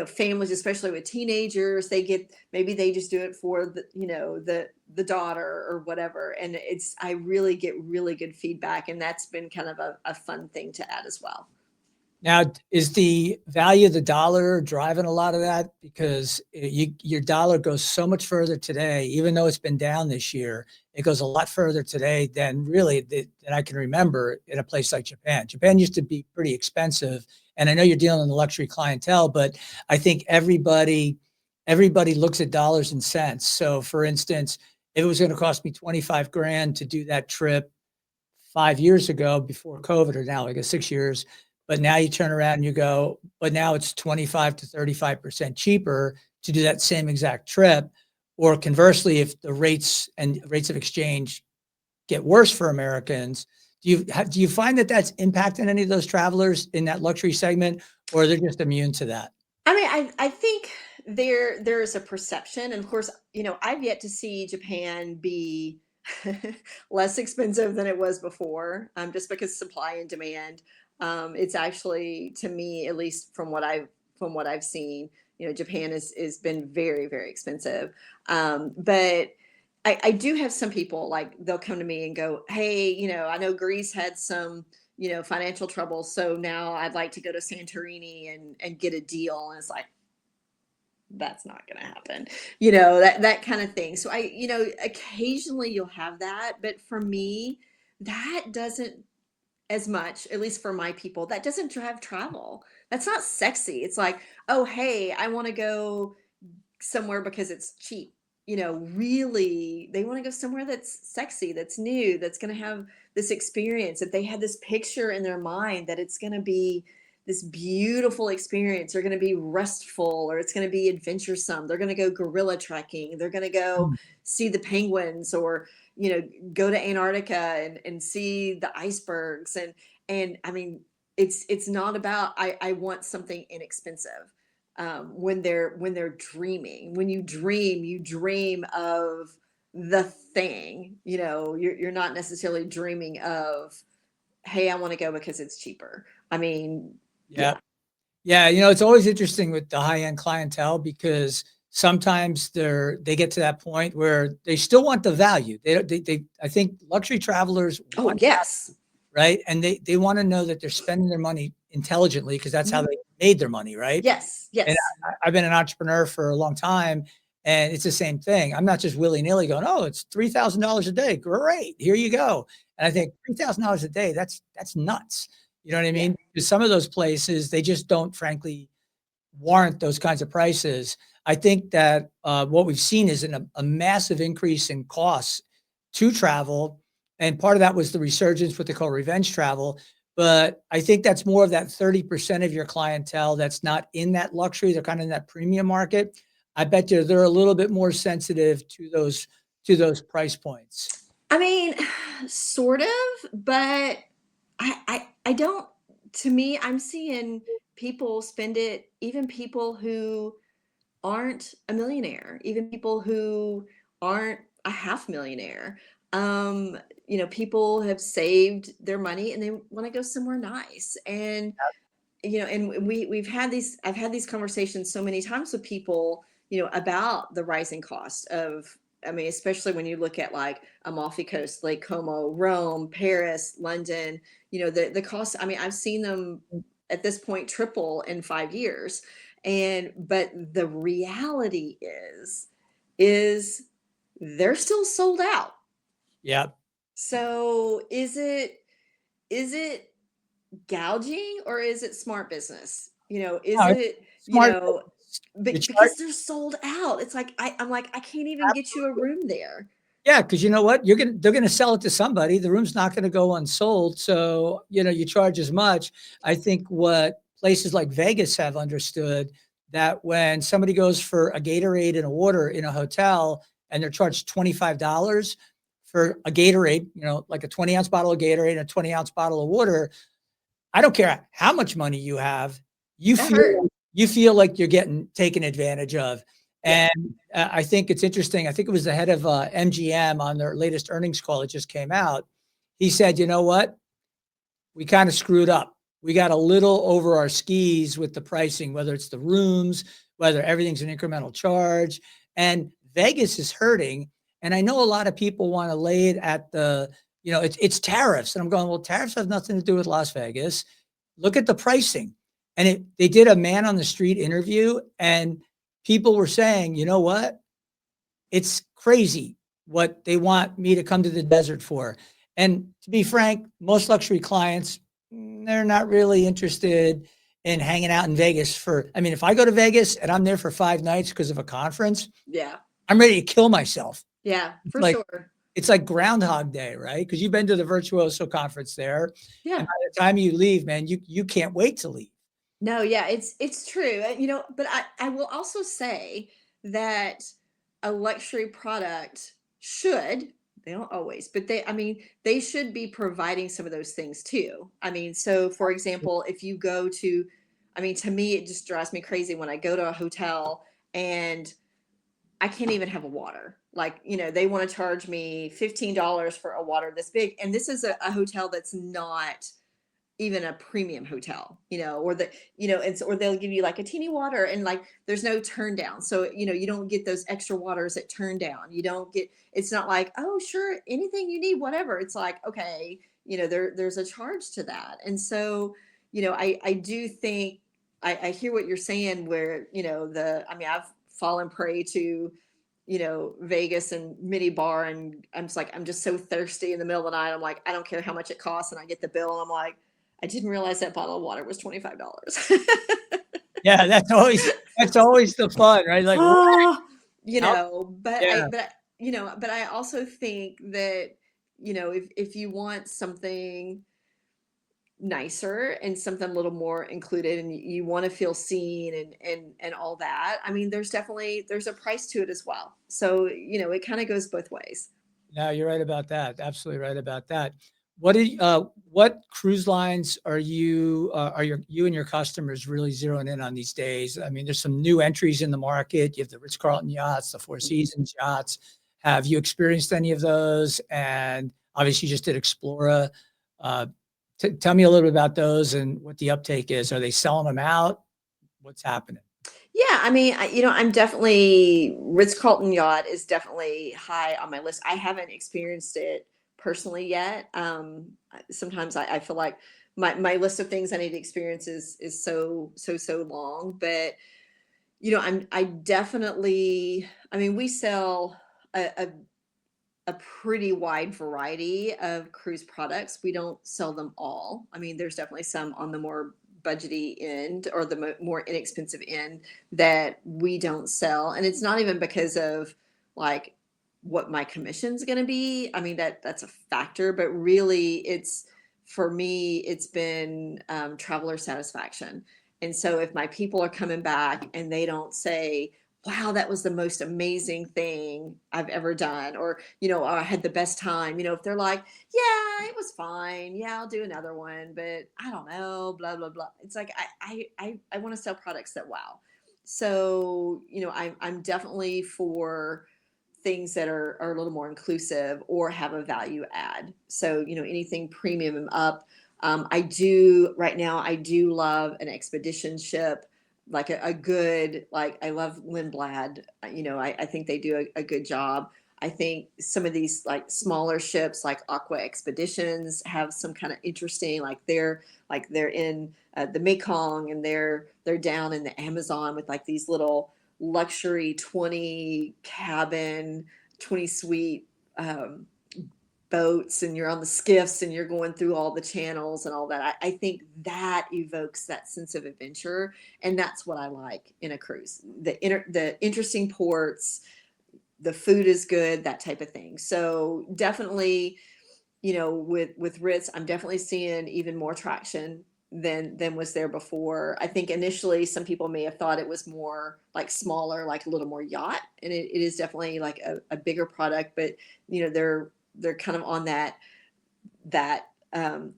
S2: families, especially with teenagers, maybe they just do it for the daughter or whatever. And I really get really good feedback. And that's been kind of a fun thing to add as well.
S1: Now, is the value of the dollar driving a lot of that? Because your dollar goes so much further today, even though it's been down this year, it goes a lot further today than really than I can remember in a place like Japan. Japan used to be pretty expensive, and I know you're dealing in the luxury clientele, but I think everybody looks at dollars and cents. So, for instance, if it was going to cost me 25 grand to do that trip 5 years ago before COVID, or now, I guess 6 years. But now you turn around and you go, but now it's 25 to 35% cheaper to do that same exact trip. Or conversely, if the rates of exchange get worse for Americans, do you find that that's impacting any of those travelers in that luxury segment, or they're just immune to that?
S2: I mean, I think there is a perception, and of course, I've yet to see Japan be less expensive than it was before, just because supply and demand. It's actually, to me, at least from what I've seen, Japan is been very, very expensive. But I do have some people, like, they'll come to me and go, hey, I know Greece had some, financial trouble. So now I'd like to go to Santorini and get a deal. And it's like, that's not going to happen, that kind of thing. So occasionally you'll have that. But for me, that doesn't, as much, at least for my people, that doesn't drive travel. That's not sexy. It's like, oh, hey, I want to go somewhere because it's cheap. Really, they want to go somewhere that's sexy, that's new, that's going to have this experience, that they had this picture in their mind that it's going to be this beautiful experience. They're going to be restful, or it's going to be adventuresome. They're going to go gorilla trekking. They're going to go see the penguins, or go to Antarctica and see the icebergs. And I mean, it's not about, I want something inexpensive. When they're dreaming, when you dream of the thing. You're not necessarily dreaming of, hey, I want to go because it's cheaper. I mean,
S1: Yeah. Yeah. It's always interesting with the high-end clientele, because sometimes they get to that point where they still want the value. I think luxury travelers
S2: oh
S1: want,
S2: yes,
S1: right? And they want to know that they're spending their money intelligently, because that's how
S2: Mhm.
S1: they made their money, right?
S2: yes,
S1: And
S2: yes,
S1: I've been an entrepreneur for a long time, and it's the same thing. I'm not just willy-nilly going, oh, it's $3,000 a day. Great. Here you go. And I think $3,000 a day, that's nuts. You know what I
S2: yeah.
S1: mean? Because some of those places, they just don't, frankly, warrant those kinds of prices. I think that what we've seen is a massive increase in costs to travel. And part of that was the resurgence, what they call revenge travel. But I think that's more of that 30% of your clientele that's not in that luxury. They're kind of in that premium market. I bet you they're a little bit more sensitive to those price points.
S2: I mean, sort of, but I don't. To me, I'm seeing people spend it. Even people who aren't a millionaire, even people who aren't a half millionaire. People have saved their money and they want to go somewhere nice. And and we've had these, I've had these conversations so many times with people, about the rising cost of, I mean, especially when you look at like Amalfi Coast, Lake Como, Rome, Paris, London, the cost. I mean, I've seen them at this point triple in 5 years. But the reality is they're still sold out.
S1: Yeah.
S2: So is it gouging, or is it smart business? Is
S1: No, it's
S2: it,
S1: smart. You charge.
S2: because they're sold out. It's like, I'm like, I can't even get you a room there.
S1: Yeah, because you know what? They're gonna sell it to somebody. The room's not gonna go unsold. So, you charge as much. I think what places like Vegas have understood, that when somebody goes for a Gatorade and a water in a hotel and they're charged $25 for a Gatorade, like a 20-ounce bottle of Gatorade and a 20-ounce bottle of water, I don't care how much money you have, you
S2: That
S1: feel
S2: hurt.
S1: you feel like you're getting taken advantage of.
S2: Yeah.
S1: And I think it's interesting. I think it was the head of MGM on their latest earnings call. It just came out. He said, you know what? We kind of screwed up. We got a little over our skis with the pricing, whether it's the rooms, whether everything's an incremental charge. And Vegas is hurting. And I know a lot of people want to lay it at it's tariffs. And I'm going, well, tariffs have nothing to do with Las Vegas. Look at the pricing. And they did a man on the street interview, and people were saying, you know what? It's crazy what they want me to come to the desert for. And to be frank, most luxury clients, they're not really interested in hanging out in Vegas I mean, if I go to Vegas and I'm there for 5 nights because of a conference,
S2: Yeah.
S1: I'm ready to kill myself.
S2: Yeah,
S1: It's
S2: for
S1: like,
S2: sure.
S1: it's like Groundhog Day, right? Because you've been to the Virtuoso conference there. And
S2: Yeah.
S1: by the time you leave, man, you can't wait to leave.
S2: No, yeah, it's true. But I will also say that a luxury product should, they don't always, but I mean, they should be providing some of those things too. I mean, so for example, if you go to, I mean, to me, it just drives me crazy when I go to a hotel and I can't even have a water. Like, they want to charge me $15 for a water this big. And this is a hotel that's not even a premium hotel, or or they'll give you like a teeny water and like there's no turn down. So, you don't get those extra waters at turn down. You don't get, it's not like, oh, sure, anything you need, whatever. It's like, okay, there's a charge to that. And so, I do think I hear what you're saying where, I've fallen prey to, Vegas and mini bar. And I'm just so thirsty in the middle of the night. I'm like, I don't care how much it costs. And I get the bill and I'm like, I didn't realize that bottle of water was $25.
S1: Yeah, that's always the fun, right? Like,
S2: Oh,
S1: how, yeah,
S2: but I also think that, if you want something nicer and something a little more included and you want to feel seen and all that, I mean, there's a price to it as well. So, it kind of goes both ways.
S1: no, you're right about that. Absolutely right about that. What cruise lines you and your customers really zeroing in on these days? I mean, there's some new entries in the market. You have the Ritz-Carlton yachts, the Four Seasons yachts. Have you experienced any of those? And obviously, you just did Explora. Uh, Tell me a little bit about those and what the uptake is. Are they selling them out? What's happening?
S2: Yeah, I mean, I'm definitely, Ritz-Carlton yacht is definitely high on my list. I haven't experienced it personally yet. Sometimes I feel like my list of things I need to experience is so long. But I definitely, I mean, we sell a pretty wide variety of cruise products. We don't sell them all. I mean, there's definitely some on the more budgety end or the more inexpensive end that we don't sell. And it's not even because of like what my commission's going to be. I mean, that's a factor, but really for me, it's been traveler satisfaction. And so if my people are coming back and they don't say, wow, that was the most amazing thing I've ever done, or, I had the best time, if they're like, yeah, it was fine. Yeah, I'll do another one, but I don't know, blah, blah, blah. It's like, I want to sell products that wow. So, I'm definitely for things that are a little more inclusive or have a value add. So, anything premium and up. Right now, I do love an expedition ship, like a good, like I love Lindblad. I think they do a good job. I think some of these like smaller ships like Aqua Expeditions have some kind of interesting, they're in the Mekong and they're down in the Amazon with like these little luxury 20 cabin, 20 suite boats, and you're on the skiffs and you're going through all the channels and all that. I think that evokes that sense of adventure, and that's what I like in a cruise. The interesting ports, the food is good, that type of thing. So definitely, with Ritz, I'm definitely seeing even more traction than was there before. I think initially some people may have thought it was more like smaller, like a little more yacht, and it is definitely like a bigger product, but they're kind of on that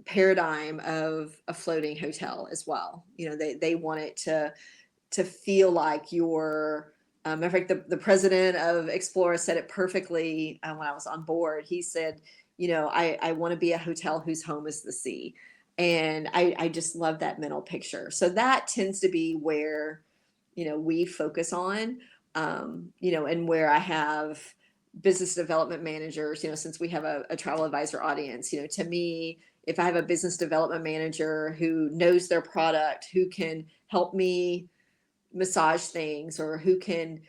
S2: paradigm of a floating hotel as well. They want it to feel like you're. Matter of fact, the president of Explora said it perfectly when I was on board. He said, I want to be a hotel whose home is the sea. And I just love that mental picture. So that tends to be where, we focus on, and where I have business development managers, since we have a travel advisor audience, to me, if I have a business development manager who knows their product, who can help me massage things, or who can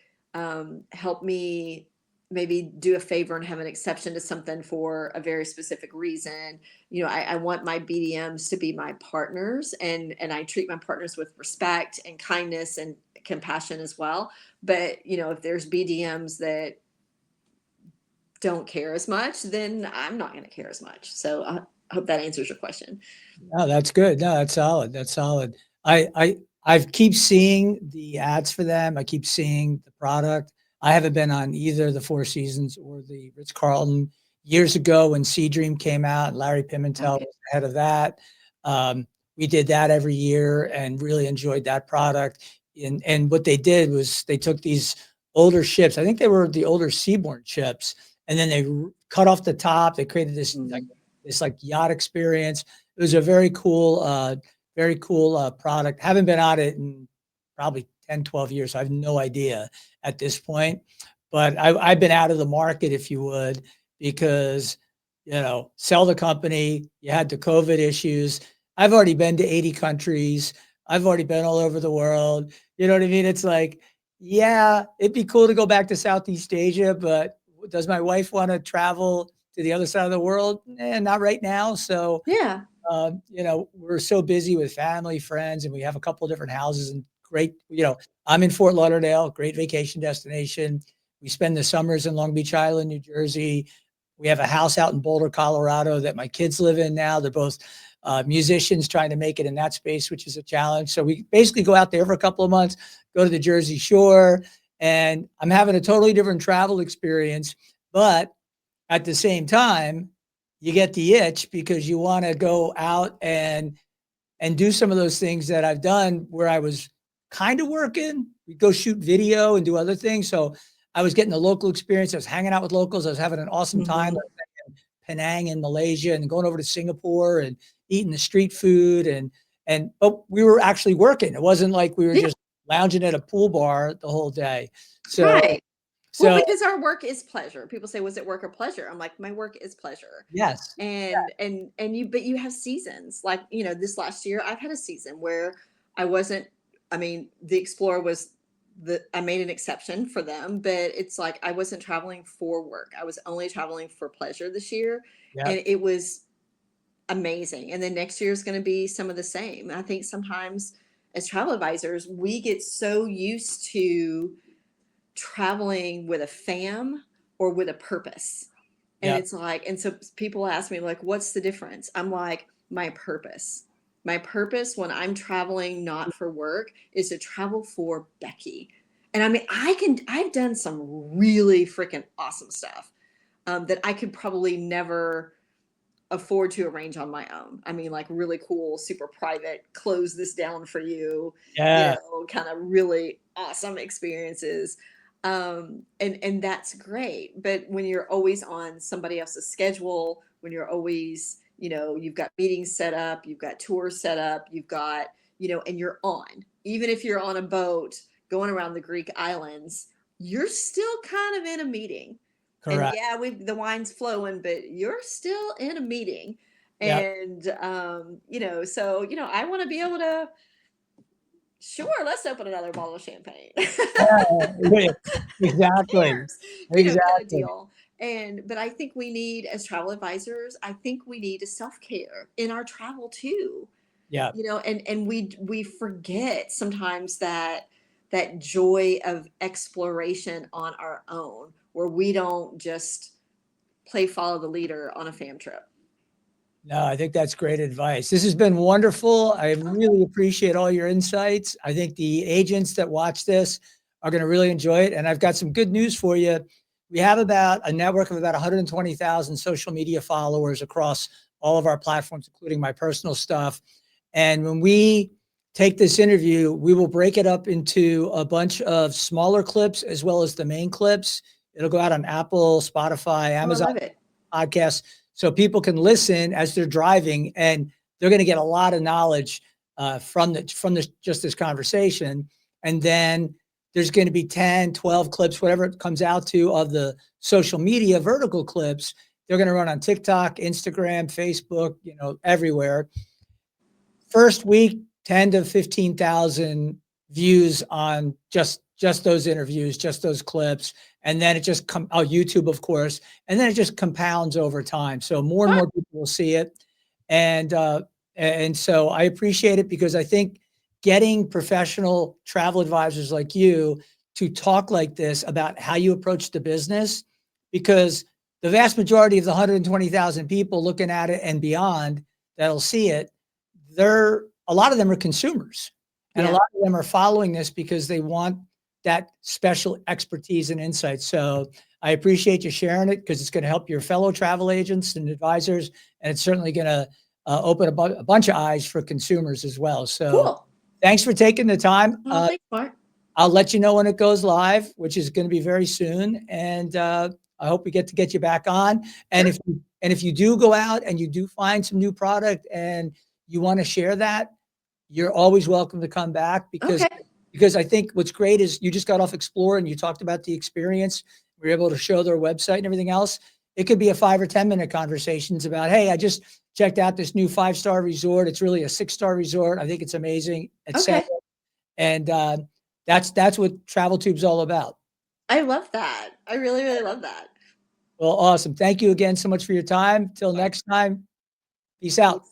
S2: help me maybe do a favor and have an exception to something for a very specific reason. I want my BDMs to be my partners, and I treat my partners with respect and kindness and compassion as well. But, if there's BDMs that don't care as much, then I'm not going to care as much. So I hope that answers your question.
S1: No, that's good. No, that's solid. That's solid. I keep seeing the ads for them. I keep seeing the product. I haven't been on either the Four Seasons or the Ritz-Carlton. Years ago when Sea Dream came out, and Larry Pimentel
S2: Okay.
S1: was ahead of that. We did that every year and really enjoyed that product. And what they did was they took these older ships. I think they were the older Seabourn ships, and then they cut off the top. They created this
S2: Mhm.
S1: like yacht experience. It was a very cool product. Haven't been on it in probably 10, 12 years. I have no idea at this point, but I've been out of the market, if you would, because, sell the company. You had the COVID issues. I've already been to 80 countries. I've already been all over the world. You know what I mean? It's like, yeah, it'd be cool to go back to Southeast Asia, but does my wife want to travel to the other side of the world? Not right now. So,
S2: Yeah.
S1: we're so busy with family, friends, and we have a couple of different houses and great, I'm in Fort Lauderdale, great vacation destination. We spend the summers in Long Beach Island, New Jersey. We have a house out in Boulder, Colorado that my kids live in now. They're both musicians trying to make it in that space, which is a challenge. So we basically go out there for a couple of months, go to the Jersey Shore, and I'm having a totally different travel experience. But at the same time, you get the itch because you want to go out and do some of those things that I've done where I was kind of working. We go shoot video and do other things. So I was getting the local experience. I was hanging out with locals. I was having an awesome time.
S2: Mhm.
S1: In Penang in Malaysia and going over to Singapore and eating the street food but we were actually working. It wasn't like we were
S2: Yeah.
S1: just lounging at a pool bar the whole day. So
S2: Right. Well,
S1: so
S2: because our work is pleasure. People say, "Was it work or pleasure?" I'm like, "My work is pleasure."
S1: yes.
S2: And you have seasons. Like, this last year I've had a season where I wasn't I mean, the Explorer was the I made an exception for them, but it's like I wasn't traveling for work. I was only traveling for pleasure this year,
S1: Yeah.
S2: and it was amazing. And then next year is going to be some of the same. I think sometimes as travel advisors, we get so used to traveling with a fam or with a purpose. And
S1: Yeah.
S2: it's like, and so people ask me, like, what's the difference? I'm like, my purpose. My purpose when I'm traveling not for work is to travel for Becky. And I mean, I've done some really freaking awesome stuff that I could probably never afford to arrange on my own. I mean, like really cool, super private, close this down for you,
S1: Yeah.
S2: kind of really awesome experiences. And that's great. But when you're always on somebody else's schedule, when you're always, you've got meetings set up, you've got tours set up, you've got, and you're on, even if you're on a boat going around the Greek islands, you're still kind of in a meeting. And
S1: Correct.
S2: yeah, the wine's flowing, but you're still in a meeting.
S1: Yeah.
S2: And so I want to be able to, sure, let's open another bottle of champagne.
S1: Yeah. Exactly.
S2: Cheers, kind of
S1: Exactly.
S2: deal. But I think we need, as travel advisors, I think we need a self-care in our travel too.
S1: Yeah.
S2: And we forget sometimes that joy of exploration on our own, where we don't just play follow the leader on a fam trip.
S1: No, I think that's great advice. This has been wonderful. I really appreciate all your insights. I think the agents that watch this are going to really enjoy it. And I've got some good news for you. We have about a network of about 120,000 social media followers across all of our platforms, including my personal stuff. And when we take this interview, we will break it up into a bunch of smaller clips as well as the main clips. It'll go out on Apple, Spotify,
S2: Oh, I
S1: Amazon
S2: love it.
S1: podcasts, so people can listen as they're driving, and they're going to get a lot of knowledge from just this conversation. And then there's going to be 10, 12 clips, whatever it comes out to, of the social media vertical clips. They're going to run on TikTok, Instagram, Facebook, everywhere. First week, 10 to 15,000 views on just those interviews, just those clips. And then it just YouTube, of course, and then it just compounds over time. So more and
S2: Fun.
S1: more people will see it. And so I appreciate it because I think getting professional travel advisors like you to talk like this about how you approach the business, because the vast majority of the 120,000 people looking at it and beyond that'll see it, a lot of them are consumers, and a
S2: Yeah.
S1: lot of them are following this because they want that special expertise and insight. So I appreciate you sharing it because it's going to help your fellow travel agents and advisors, and it's certainly going to open a bunch of eyes for consumers as well. So
S2: Cool.
S1: thanks for taking the time.
S2: Oh, thanks, Mark.
S1: I'll let you know when it goes live, which is going to be very soon. And I hope we get you back on. And
S2: Sure.
S1: if you And if you do go out and you do find some new product and you want to share that, you're always welcome to come back
S2: Okay.
S1: because I think what's great is you just got off Explore and you talked about the experience. We were able to show their website and everything else. It could be a 5 or 10-minute conversations about, hey, I just checked out this new 5-star resort. It's really a 6-star resort. I think it's amazing, etc.
S2: Okay.
S1: And that's what Travel Tube's all about.
S2: I love that. I really, really love that.
S1: Well, awesome. Thank you again so much for your time. Till next time. Peace out.